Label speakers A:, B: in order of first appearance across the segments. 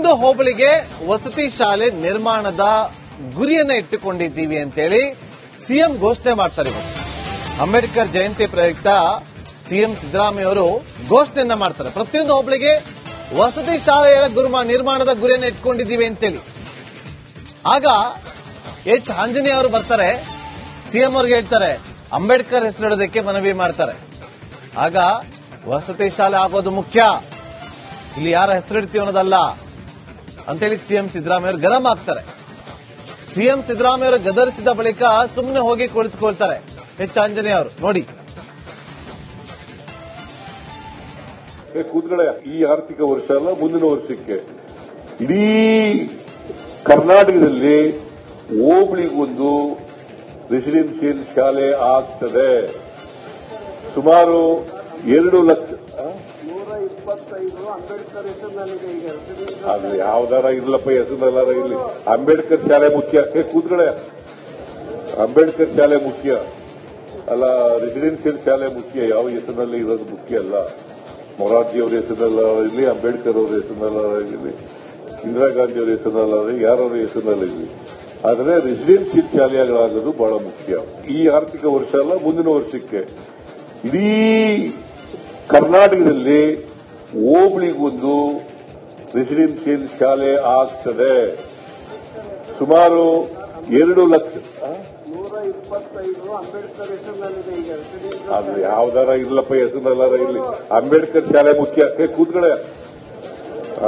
A: ಪ್ರತಿಯೊಂದು ಹೋಬಳಿಗೆ ವಸತಿ ಶಾಲೆ ನಿರ್ಮಾಣದ ಗುರಿಯನ್ನ ಇಟ್ಟುಕೊಂಡಿದ್ದೀವಿ ಅಂತೇಳಿ ಸಿಎಂ ಘೋಷಣೆ ಮಾಡ್ತಾರೆ. ಅಂಬೇಡ್ಕರ್ ಜಯಂತಿ ಪ್ರಯುಕ್ತ ಸಿಎಂ ಸಿದ್ದರಾಮಯ್ಯ ಅವರು ಘೋಷಣೆಯನ್ನ ಮಾಡ್ತಾರೆ. ಪ್ರತಿಯೊಂದು ಹೋಬಳಿಗೆ ವಸತಿ ಶಾಲೆಯ ನಿರ್ಮಾಣದ ಗುರಿಯನ್ನ ಇಟ್ಕೊಂಡಿದ್ದೀವಿ ಅಂತೇಳಿ. ಆಗ ಎಚ್ ಆಂಜನೇಯ ಅವರು ಬರ್ತಾರೆ, ಸಿಎಂ ಅವ್ರಿಗೆ ಹೇಳ್ತಾರೆ, ಅಂಬೇಡ್ಕರ್ ಹೆಸರಿಡೋದಕ್ಕೆ ಮನವಿ ಮಾಡ್ತಾರೆ. ಆಗ ವಸತಿ ಶಾಲೆ ಆಗೋದು ಮುಖ್ಯ, ಇಲ್ಲಿ ಯಾರ ಹೆಸರಿಡ್ತೀವಿ ಅನ್ನೋದಲ್ಲ ಅಂತೇಳಿ ಸಿಎಂ ಸಿದ್ದರಾಮಯ್ಯ ಅವರು ಗರಂ ಆಗ್ತಾರೆ. ಸಿಎಂ ಸಿದ್ದರಾಮಯ್ಯ ಅವರು ಗದರಿಸಿದ ಬಳಿಕ ಸುಮ್ಮನೆ ಹೋಗಿ ಕುಳಿತುಕೊಳ್ತಾರೆ ಎಚ್ ಆಂಜನೇಯ ಅವರು. ನೋಡಿ,
B: ಕೂತ್ಗಡೆ ಈ ಆರ್ಥಿಕ ವರ್ಷ ಅಲ್ಲ, ಮುಂದಿನ ವರ್ಷಕ್ಕೆ ಇಡೀ ಕರ್ನಾಟಕದಲ್ಲಿ ಹೋಬಳಿಗೊಂದು ರೆಸಿಡೆನ್ಸಿಯಲ್ ಶಾಲೆ ಆಗ್ತದೆ. ಸುಮಾರು 2 ಲಕ್ಷ.
C: 125 ಅಂಬೇಡ್ಕರ್ ಹೆಸರಿನಲ್ಲಿದೆ. ಈಗ
B: ಅದು ಯಾವ್ದಾರ ಇರ್ಲಪ್ಪ, ಹೆಸರಲ್ಲಾರ ಇಲ್ಲಿ. ಅಂಬೇಡ್ಕರ್ ಶಾಲೆ ಮುಖ್ಯ. ಕೂತ್ಗಡೆ ಅಂಬೇಡ್ಕರ್ ಶಾಲೆ ಮುಖ್ಯ ಅಲ್ಲ, ರೆಸಿಡೆನ್ಸಿಯಲ್ ಶಾಲೆ ಮುಖ್ಯ. ಯಾವ ಹೆಸರಿನಲ್ಲಿ ಇರೋದು ಮುಖ್ಯ ಅಲ್ಲ. ಮೊರಾರ್ಜಿ ಅವರ ಹೆಸರಲ್ಲ ಇರಲಿ, ಅಂಬೇಡ್ಕರ್ ಅವರ ಹೆಸರಿನಲ್ಲ ಇರಲಿ, ಇಂದಿರಾ ಗಾಂಧಿ ಅವರ ಹೆಸರಿನಲ್ಲ, ಯಾರವರ ಹೆಸರಿನಲ್ಲ ಇರಲಿ, ಆದರೆ ರೆಸಿಡೆನ್ಸಿಯಲ್ ಶಾಲೆಗಳಾಗೋದು ಬಹಳ ಮುಖ್ಯ. ಈ ಆರ್ಥಿಕ ವರ್ಷ ಅಲ್ಲ, ಮುಂದಿನ ವರ್ಷಕ್ಕೆ ಇಡೀ ಕರ್ನಾಟಕದಲ್ಲಿ ಹೋಬಳಿಗೊಂದು ರೆಸಿಡೆನ್ಸಿಯಲ್ ಶಾಲೆ ಆಗ್ತದೆ. ಸುಮಾರು 2 ಲಕ್ಷ.
C: 125 ಅಂಬೇಡ್ಕರ್ ಹೆಸರಿನಲ್ಲಿದೆ. ಈಗ
B: ಅದು ಯಾವ್ದಾರ ಇರ್ಲಪ್ಪ, ಹೆಸರಲ್ಲಾರ ಇಲ್ಲಿ. ಅಂಬೇಡ್ಕರ್ ಶಾಲೆ ಮುಖ್ಯ. ಕೂತ್ಗಡೆ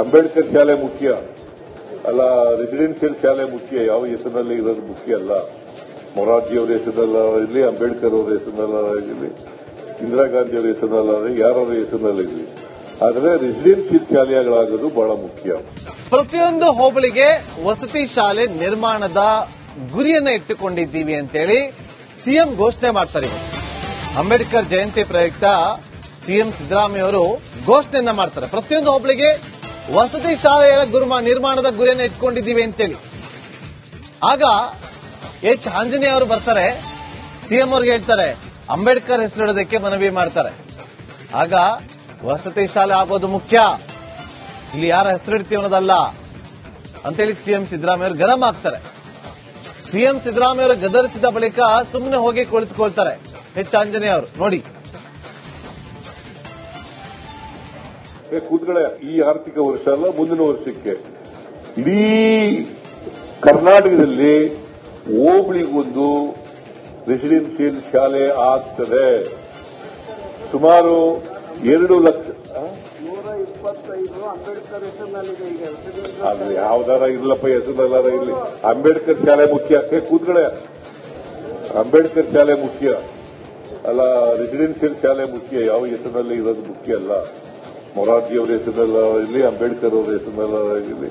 B: ಅಂಬೇಡ್ಕರ್ ಶಾಲೆ ಮುಖ್ಯ ಅಲ್ಲ, ರೆಸಿಡೆನ್ಸಿಯಲ್ ಶಾಲೆ ಮುಖ್ಯ. ಯಾವ ಹೆಸರಿನಲ್ಲಿ ಇರೋದು ಮುಖ್ಯ ಅಲ್ಲ. ಮೊರಾರ್ಜಿ ಅವರ ಹೆಸರಲ್ಲ ಇರಲಿ, ಅಂಬೇಡ್ಕರ್ ಅವರ ಹೆಸರಿನಲ್ಲ ಇರಲಿ, ಇಂದಿರಾ ಗಾಂಧಿ ಅವರ ಹೆಸರಿನಲ್ಲ, ಯಾರವರ ಹೆಸರಿನಲ್ಲಿ ಇರಲಿ, ಆದರೆ ರೆಸಿಡೆನ್ಸಿಯಲ್ ಶಾಲೆಗಳಾಗೋದು ಬಹಳ ಮುಖ್ಯ.
A: ಪ್ರತಿಯೊಂದು ಹೋಬಳಿಗೆ ವಸತಿ ಶಾಲೆ ನಿರ್ಮಾಣದ ಗುರಿಯನ್ನ ಇಟ್ಟುಕೊಂಡಿದ್ದೀವಿ ಅಂತೇಳಿ ಸಿಎಂ ಘೋಷಣೆ ಮಾಡ್ತಾರೆ. ಅಂಬೇಡ್ಕರ್ ಜಯಂತಿ ಪ್ರಯುಕ್ತ ಸಿಎಂ ಸಿದ್ದರಾಮಯ್ಯ ಅವರು ಘೋಷಣೆಯನ್ನ ಮಾಡ್ತಾರೆ. ಪ್ರತಿಯೊಂದು ಹೋಬಳಿಗೆ ವಸತಿ ಶಾಲೆಯ ನಿರ್ಮಾಣದ ಗುರಿಯನ್ನ ಇಟ್ಕೊಂಡಿದ್ದೀವಿ ಅಂತೇಳಿ. ಆಗ ಎಚ್ ಆಂಜನೇಯ ಅವರು ಬರ್ತಾರೆ, ಸಿಎಂ ಅವ್ರಿಗೆ ಹೇಳ್ತಾರೆ, ಅಂಬೇಡ್ಕರ್ ಹೆಸರಿಡೋದಕ್ಕೆ ಮನವಿ ಮಾಡ್ತಾರೆ. ಆಗ ವಸತಿ ಶಾಲೆ ಆಗೋದು ಮುಖ್ಯ, ಇಲ್ಲಿ ಯಾರ ಹೆಸರಿಡ್ತೀವಿ ಅನ್ನೋದಲ್ಲ ಅಂತೇಳಿ ಸಿಎಂ ಸಿದ್ದರಾಮಯ್ಯ ಅವರು ಗರಂ ಆಗ್ತಾರೆ. ಸಿಎಂ ಸಿದ್ದರಾಮಯ್ಯ ಅವರು ಗದರಿಸಿದ ಬಳಿಕ ಸುಮ್ಮನೆ ಹೋಗಿ ಕುಳಿತುಕೊಳ್ತಾರೆ ಎಚ್ ಆಂಜನೇಯ ಅವರು. ನೋಡಿ,
B: ಕೂತ್ಗಡೆ ಈ ಆರ್ಥಿಕ ವರ್ಷ ಅಲ್ಲ, ಮುಂದಿನ ವರ್ಷಕ್ಕೆ ಇಡೀ ಕರ್ನಾಟಕದಲ್ಲಿ ಹೋಬಳಿಗೊಂದು ರೆಸಿಡೆನ್ಸಿಯಲ್ ಶಾಲೆ ಆಗ್ತದೆ. ಸುಮಾರು 2 ಲಕ್ಷ.
C: 125 ಅಂಬೇಡ್ಕರ್ ಹೆಸರಿನಲ್ಲಿದೆ. ಈಗ
B: ಅದು ಯಾವ್ದಾರ ಇರ್ಲಪ್ಪ, ಹೆಸರಲ್ಲಾರ ಇಲ್ಲಿ. ಅಂಬೇಡ್ಕರ್ ಶಾಲೆ ಮುಖ್ಯ. ಕೂತ್ಗಡೆ ಅಂಬೇಡ್ಕರ್ ಶಾಲೆ ಮುಖ್ಯ ಅಲ್ಲ, ರೆಸಿಡೆನ್ಸಿಯಲ್ ಶಾಲೆ ಮುಖ್ಯ. ಯಾವ ಹೆಸರಿನಲ್ಲಿ ಇರೋದು ಮುಖ್ಯ ಅಲ್ಲ. ಮೊರಾರ್ಜಿ ಅವರ ಹೆಸರಲ್ಲ ಇರಲಿ, ಅಂಬೇಡ್ಕರ್ ಅವರ ಹೆಸರಿನಲ್ಲ ಇರಲಿ,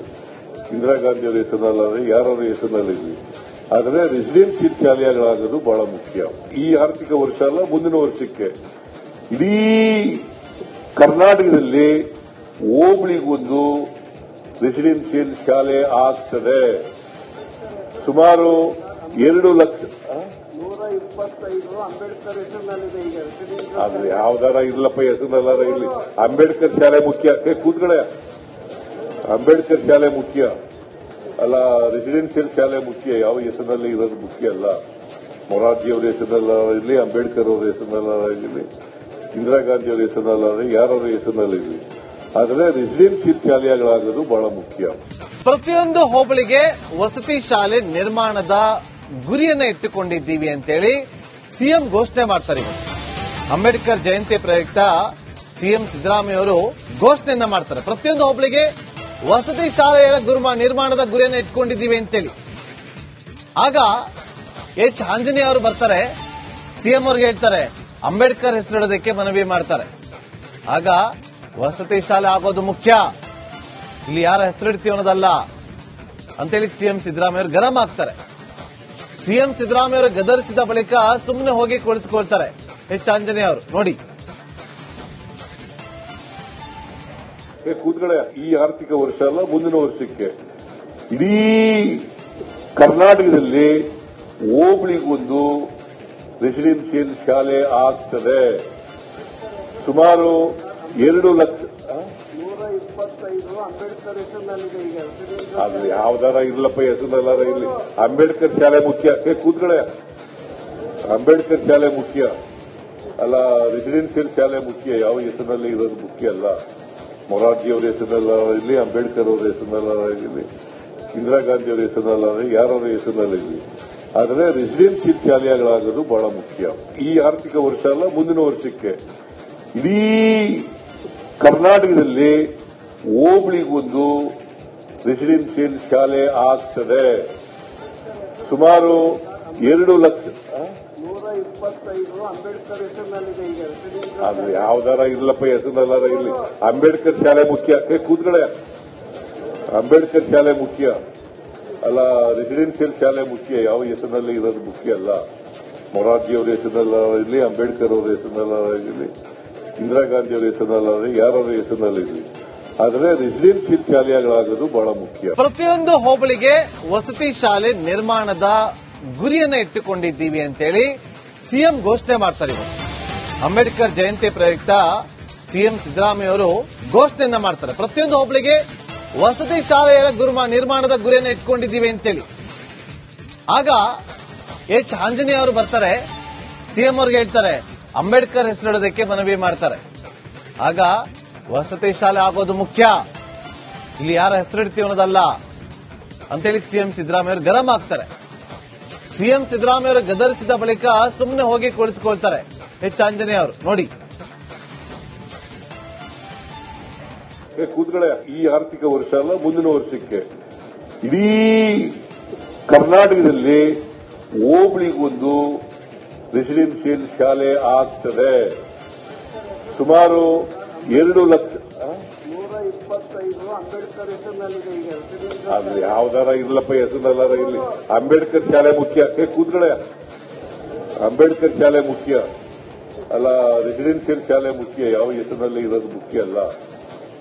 B: ಇಂದಿರಾ ಗಾಂಧಿ ಅವರ ಹೆಸರಿನಲ್ಲ, ಯಾರವರ ಹೆಸರಿನಲ್ಲಿ ಇರಲಿ, ಆದರೆ ರೆಸಿಡೆನ್ಸಿಯಲ್ ಶಾಲೆಗಳಾಗೋದು ಬಹಳ ಮುಖ್ಯ. ಈ ಆರ್ಥಿಕ ವರ್ಷ ಅಲ್ಲ, ಮುಂದಿನ ವರ್ಷಕ್ಕೆ ಇಡೀ ಕರ್ನಾಟಕದಲ್ಲಿ ಹೋಬಳಿಗೊಂದು ರೆಸಿಡೆನ್ಸಿಯಲ್ ಶಾಲೆ ಆಗ್ತದೆ. ಸುಮಾರು 2 ಲಕ್ಷ.
C: 125 ಅಂಬೇಡ್ಕರ್ ಹೆಸರಿನಲ್ಲಿದೆ. ಈಗ
B: ಅದು ಯಾವ್ದಾರ ಇರ್ಲಪ್ಪ, ಹೆಸರಲ್ಲಾರ ಇಲ್ಲಿ. ಅಂಬೇಡ್ಕರ್ ಶಾಲೆ ಮುಖ್ಯ. ಕೂತ್ಗಡೆ ಅಂಬೇಡ್ಕರ್ ಶಾಲೆ ಮುಖ್ಯ ಅಲ್ಲ, ರೆಸಿಡೆನ್ಸಿಯಲ್ ಶಾಲೆ ಮುಖ್ಯ. ಯಾವ ಹೆಸರಿನಲ್ಲಿ ಇರೋದು ಮುಖ್ಯ ಅಲ್ಲ. ಮೊರಾರ್ಜಿ ಅವರ ಹೆಸರಲ್ಲ ಇರಲಿ, ಅಂಬೇಡ್ಕರ್ ಅವರ ಹೆಸರಿನಲ್ಲ ಇರಲಿ, ಇಂದಿರಾ ಗಾಂಧಿ ಅವರ ಹೆಸರಿನಲ್ಲ, ಯಾರವರ ಹೆಸರಿನಲ್ಲಿ ಇರಲಿ, ಆದರೆ ರೆಸಿಡೆನ್ಸಿಯಲ್ ಶಾಲೆಗಳಾಗೋದು ಬಹಳ ಮುಖ್ಯ.
A: ಪ್ರತಿಯೊಂದು ಹೋಬಳಿಗೆ ವಸತಿ ಶಾಲೆ ನಿರ್ಮಾಣದ ಗುರಿಯನ್ನ ಇಟ್ಟುಕೊಂಡಿದ್ದೀವಿ ಅಂತೇಳಿ ಸಿಎಂ ಘೋಷಣೆ ಮಾಡ್ತಾರೆ. ಅಂಬೇಡ್ಕರ್ ಜಯಂತಿ ಪ್ರಯುಕ್ತ ಸಿಎಂ ಸಿದ್ದರಾಮಯ್ಯ ಅವರು ಘೋಷಣೆಯನ್ನ ಮಾಡ್ತಾರೆ. ಪ್ರತಿಯೊಂದು ಹೋಬಳಿಗೆ ವಸತಿ ಶಾಲೆಯ ನಿರ್ಮಾಣದ ಗುರಿಯನ್ನ ಇಟ್ಕೊಂಡಿದ್ದೀವಿ ಅಂತೇಳಿ. ಆಗ ಎಚ್ ಆಂಜನೇಯ ಅವರು ಬರ್ತಾರೆ, ಸಿಎಂ ಅವ್ರಿಗೆ ಹೇಳ್ತಾರೆ, ಅಂಬೇಡ್ಕರ್ ಹೆಸರಿಡೋದಕ್ಕೆ ಮನವಿ ಮಾಡ್ತಾರೆ. ಆಗ ವಸತಿ ಶಾಲೆ ಆಗೋದು ಮುಖ್ಯ, ಇಲ್ಲಿ ಯಾರ ಹೆಸರಿಡ್ತೀವಿ ಅನ್ನೋದಲ್ಲ ಅಂತೇಳಿ ಸಿಎಂ ಸಿದ್ದರಾಮಯ್ಯ ಅವರು ಗರಂ ಆಗ್ತಾರೆ. ಸಿಎಂ ಸಿದ್ದರಾಮಯ್ಯ ಅವರು ಗದರಿಸಿದ ಬಳಿಕ ಸುಮ್ಮನೆ ಹೋಗಿ ಕುಳಿತುಕೊಳ್ತಾರೆ ಎಚ್ ಆಂಜನೇಯ ಅವರು. ನೋಡಿ,
B: ಕೂತ್ಗಡೆ ಈ ಆರ್ಥಿಕ ವರ್ಷ ಅಲ್ಲ, ಮುಂದಿನ ವರ್ಷಕ್ಕೆ ಇಡೀ ಕರ್ನಾಟಕದಲ್ಲಿ ಹೋಬಳಿಗೊಂದು ರೆಸಿಡೆನ್ಸಿಯಲ್ ಶಾಲೆ ಆಗ್ತದೆ. ಸುಮಾರು 2 ಲಕ್ಷ.
C: 125 ಅಂಬೇಡ್ಕರ್ ಹೆಸರಿನಲ್ಲಿದೆ ಈಗ
B: ಅದು ಯಾವ್ದಾರ ಇರ್ಲಪ್ಪ ಹೆಸರಲ್ಲಾರ ಇರ್ಲಿ. ಅಂಬೇಡ್ಕರ್ ಶಾಲೆ ಮುಖ್ಯ. ಕೂತ್ಕಡೆ. ಅಂಬೇಡ್ಕರ್ ಶಾಲೆ ಮುಖ್ಯ ಅಲ್ಲ, ರೆಸಿಡೆನ್ಸಿಯಲ್ ಶಾಲೆ ಮುಖ್ಯ. ಯಾವ ಹೆಸರಿನಲ್ಲಿ ಇರೋದು ಮುಖ್ಯ ಅಲ್ಲ. ಮೊರಾರ್ಜಿ ಅವರ ಹೆಸರಿನಲ್ಲಾರ ಇರಲಿ, ಅಂಬೇಡ್ಕರ್ ಅವರ ಹೆಸರಿನಲ್ಲಾರ ಇರಲಿ, ಇಂದಿರಾ ಗಾಂಧಿ ಅವರ ಹೆಸರಿನಲ್ಲಾರ ಯಾರವರ ಹೆಸರಿನಲ್ಲಿರಲಿ, ಆದರೆ ರೆಸಿಡೆನ್ಸಿಯಲ್ ಶಾಲೆಗಳಾಗೋದು ಬಹಳ ಮುಖ್ಯ. ಈ ಆರ್ಥಿಕ ವರ್ಷ ಅಲ್ಲ, ಮುಂದಿನ ವರ್ಷಕ್ಕೆ ಇಡೀ ಕರ್ನಾಟಕದಲ್ಲಿ ಹೋಬಳಿಗೊಂದು ರೆಸಿಡೆನ್ಸಿಯಲ್ ಶಾಲೆ ಆಗ್ತದೆ. ಸುಮಾರು 2 ಲಕ್ಷ
C: 125 ಅಂಬೇಡ್ಕರ್ ಹೆಸರಿನಲ್ಲಿದೆ ಈಗ
B: ಅದು ಯಾವ್ದಾರ ಇರ್ಲಪ್ಪ ಹೆಸರಿನಲ್ಲಾರ ಇರ್ಲಿ. ಅಂಬೇಡ್ಕರ್ ಶಾಲೆ ಮುಖ್ಯ. ಕೂತ್ಕಡೆ. ಅಂಬೇಡ್ಕರ್ ಶಾಲೆ ಮುಖ್ಯ ಅಲ್ಲ, ರೆಸಿಡೆನ್ಸಿಯಲ್ ಶಾಲೆ ಮುಖ್ಯ. ಯಾವ ಹೆಸರಿನಲ್ಲಿ ಇರೋದು ಮುಖ್ಯ ಅಲ್ಲ. ಮೊರಾರ್ಜಿ ಅವರ ಹೆಸರಿನಲ್ಲಾರ ಇರಲಿ, ಅಂಬೇಡ್ಕರ್ ಅವರ ಹೆಸರಿನಲ್ಲಾರ ಇರಲಿ, ಇಂದಿರಾ ಗಾಂಧಿ ಅವರ ಹೆಸರಿನಲ್ಲಾರ ಯಾರವರ ಹೆಸರಿನಲ್ಲಿರಲಿ, ಆದರೆ ರೆಸಿಡೆನ್ಸಿಯಲ್ ಶಾಲೆಗಳಾಗೋದು ಬಹಳ ಮುಖ್ಯ.
A: ಪ್ರತಿಯೊಂದು ಹೋಬಳಿಗೆ ವಸತಿ ಶಾಲೆ ನಿರ್ಮಾಣದ ಗುರಿಯನ್ನ ಇಟ್ಟುಕೊಂಡಿದ್ದೀವಿ ಅಂತೇಳಿ ಸಿಎಂ ಘೋಷಣೆ ಮಾಡ್ತಾರೆ. ಅಂಬೇಡ್ಕರ್ ಜಯಂತಿ ಪ್ರಯುಕ್ತ ಸಿಎಂ ಸಿದ್ದರಾಮಯ್ಯ ಅವರು ಘೋಷಣೆಯನ್ನ ಮಾಡ್ತಾರೆ. ಪ್ರತಿಯೊಂದು ಹೋಬಳಿಗೆ ವಸತಿ ಶಾಲೆಯ ನಿರ್ಮಾಣದ ಗುರಿಯನ್ನ ಇಟ್ಕೊಂಡಿದ್ದೀವಿ ಅಂತೇಳಿ. ಆಗ ಎಚ್ ಆಂಜನೇಯ ಅವರು ಬರ್ತಾರೆ, ಸಿಎಂ ಅವ್ರಿಗೆ ಹೇಳ್ತಾರೆ, ಅಂಬೇಡ್ಕರ್ ಹೆಸರಿಡೋದಕ್ಕೆ ಮನವಿ ಮಾಡ್ತಾರೆ. ಆಗ ವಸತಿ ಶಾಲೆ ಆಗೋದು ಮುಖ್ಯ, ಇಲ್ಲಿ ಯಾರ ಹೆಸರಿಡ್ತೀವಿ ಅನ್ನೋದಲ್ಲ ಅಂತೇಳಿ ಸಿಎಂ ಸಿದ್ದರಾಮಯ್ಯ ಅವರು ಗರಂ ಆಗ್ತಾರೆ. ಸಿಎಂ ಸಿದ್ದರಾಮಯ್ಯ ಅವರು ಗದರಿಸಿದ ಬಳಿಕ ಸುಮ್ಮನೆ ಹೋಗಿ ಕುಳಿತುಕೊಳ್ತಾರೆ ಎಚ್ ಆಂಜನೇಯ ಅವರು. ನೋಡಿ,
B: ಕೂತ್ಕಡೆ. ಈ ಆರ್ಥಿಕ ವರ್ಷ ಅಲ್ಲ, ಮುಂದಿನ ವರ್ಷಕ್ಕೆ ಇಡೀ ಕರ್ನಾಟಕದಲ್ಲಿ ಹೋಬಳಿಗೊಂದು ರೆಸಿಡೆನ್ಸಿಯಲ್ ಶಾಲೆ ಆಗ್ತದೆ. ಸುಮಾರು 2 ಲಕ್ಷ
C: 125 ಅಂಬೇಡ್ಕರ್ ಹೆಸರಿನಲ್ಲಿದೆ ಈಗ
B: ಅದು ಯಾವ್ದಾರ ಇರ್ಲಪ್ಪ ಹೆಸರಿನಲ್ಲಾರ ಇರ್ಲಿ. ಅಂಬೇಡ್ಕರ್ ಶಾಲೆ ಮುಖ್ಯ. ಕೂತ್ಕಡೆ. ಅಂಬೇಡ್ಕರ್ ಶಾಲೆ ಮುಖ್ಯ ಅಲ್ಲ, ರೆಸಿಡೆನ್ಸಿಯಲ್ ಶಾಲೆ ಮುಖ್ಯ. ಯಾವ ಹೆಸರಿನಲ್ಲಿ ಇರೋದು ಮುಖ್ಯ ಅಲ್ಲ.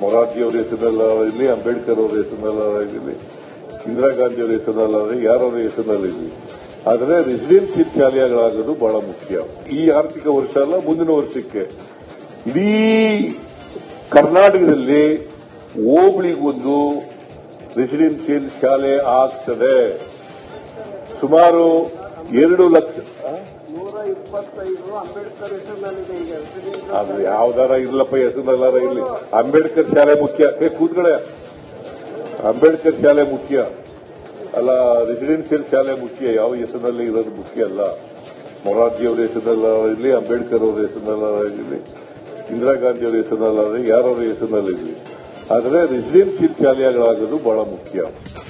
B: ಮೊರಾರ್ಜಿ ಅವರ ಹೆಸರಿನಲ್ಲಾರ ಇರಲಿ, ಅಂಬೇಡ್ಕರ್ ಅವರ ಹೆಸರಿನಲ್ಲಾರ ಇರಲಿ, ಇಂದಿರಾ ಗಾಂಧಿ ಅವರ ಹೆಸರಿನಲ್ಲಾರ ಯಾರವರ ಹೆಸರಿನಲ್ಲಿರಲಿ, ಆದರೆ ರೆಸಿಡೆನ್ಸಿಯಲ್ ಶಾಲೆಗಳಾಗೋದು ಬಹಳ ಮುಖ್ಯ. ಈ ಆರ್ಥಿಕ ವರ್ಷ ಅಲ್ಲ, ಮುಂದಿನ ವರ್ಷಕ್ಕೆ ಇಡೀ ಕರ್ನಾಟಕದಲ್ಲಿ ಹೋಬಳಿಗೊಂದು ರೆಸಿಡೆನ್ಸಿಯಲ್ ಶಾಲೆ ಆಗ್ತದೆ. ಸುಮಾರು 2 ಲಕ್ಷ
C: 125 ಅಂಬೇಡ್ಕರ್ ಹೆಸರಿನಲ್ಲಿದೆ ಈಗ
B: ಅದು ಯಾವ್ದಾರ ಇರ್ಲಪ್ಪ ಹೆಸರಿನಲ್ಲಾರ ಇರ್ಲಿ. ಅಂಬೇಡ್ಕರ್ ಶಾಲೆ ಮುಖ್ಯ. ಕೂತ್ಕಡೆ. ಅಂಬೇಡ್ಕರ್ ಶಾಲೆ ಮುಖ್ಯ ಅಲ್ಲ, ರೆಸಿಡೆನ್ಸಿಯಲ್ ಶಾಲೆ ಮುಖ್ಯ. ಯಾವ ಹೆಸರಿನಲ್ಲಿ ಇರೋದು ಮುಖ್ಯ ಅಲ್ಲ. ಮೊರಾರ್ಜಿ ಅವರ ಹೆಸರಿನಲ್ಲಾರ ಇರಲಿ, ಅಂಬೇಡ್ಕರ್ ಅವರ ಹೆಸರಿನಲ್ಲಾರ ಇರಲಿ, ಇಂದಿರಾ ಗಾಂಧಿ ಅವರ ಹೆಸರಿನಲ್ಲಾರ ಯಾರವರ ಹೆಸರಿನಲ್ಲಿರಲಿ, ಆದರೆ ರೆಸಿಡೆನ್ಸಿಯಲ್ ಶಾಲೆಗಳಾಗೋದು ಬಹಳ ಮುಖ್ಯ.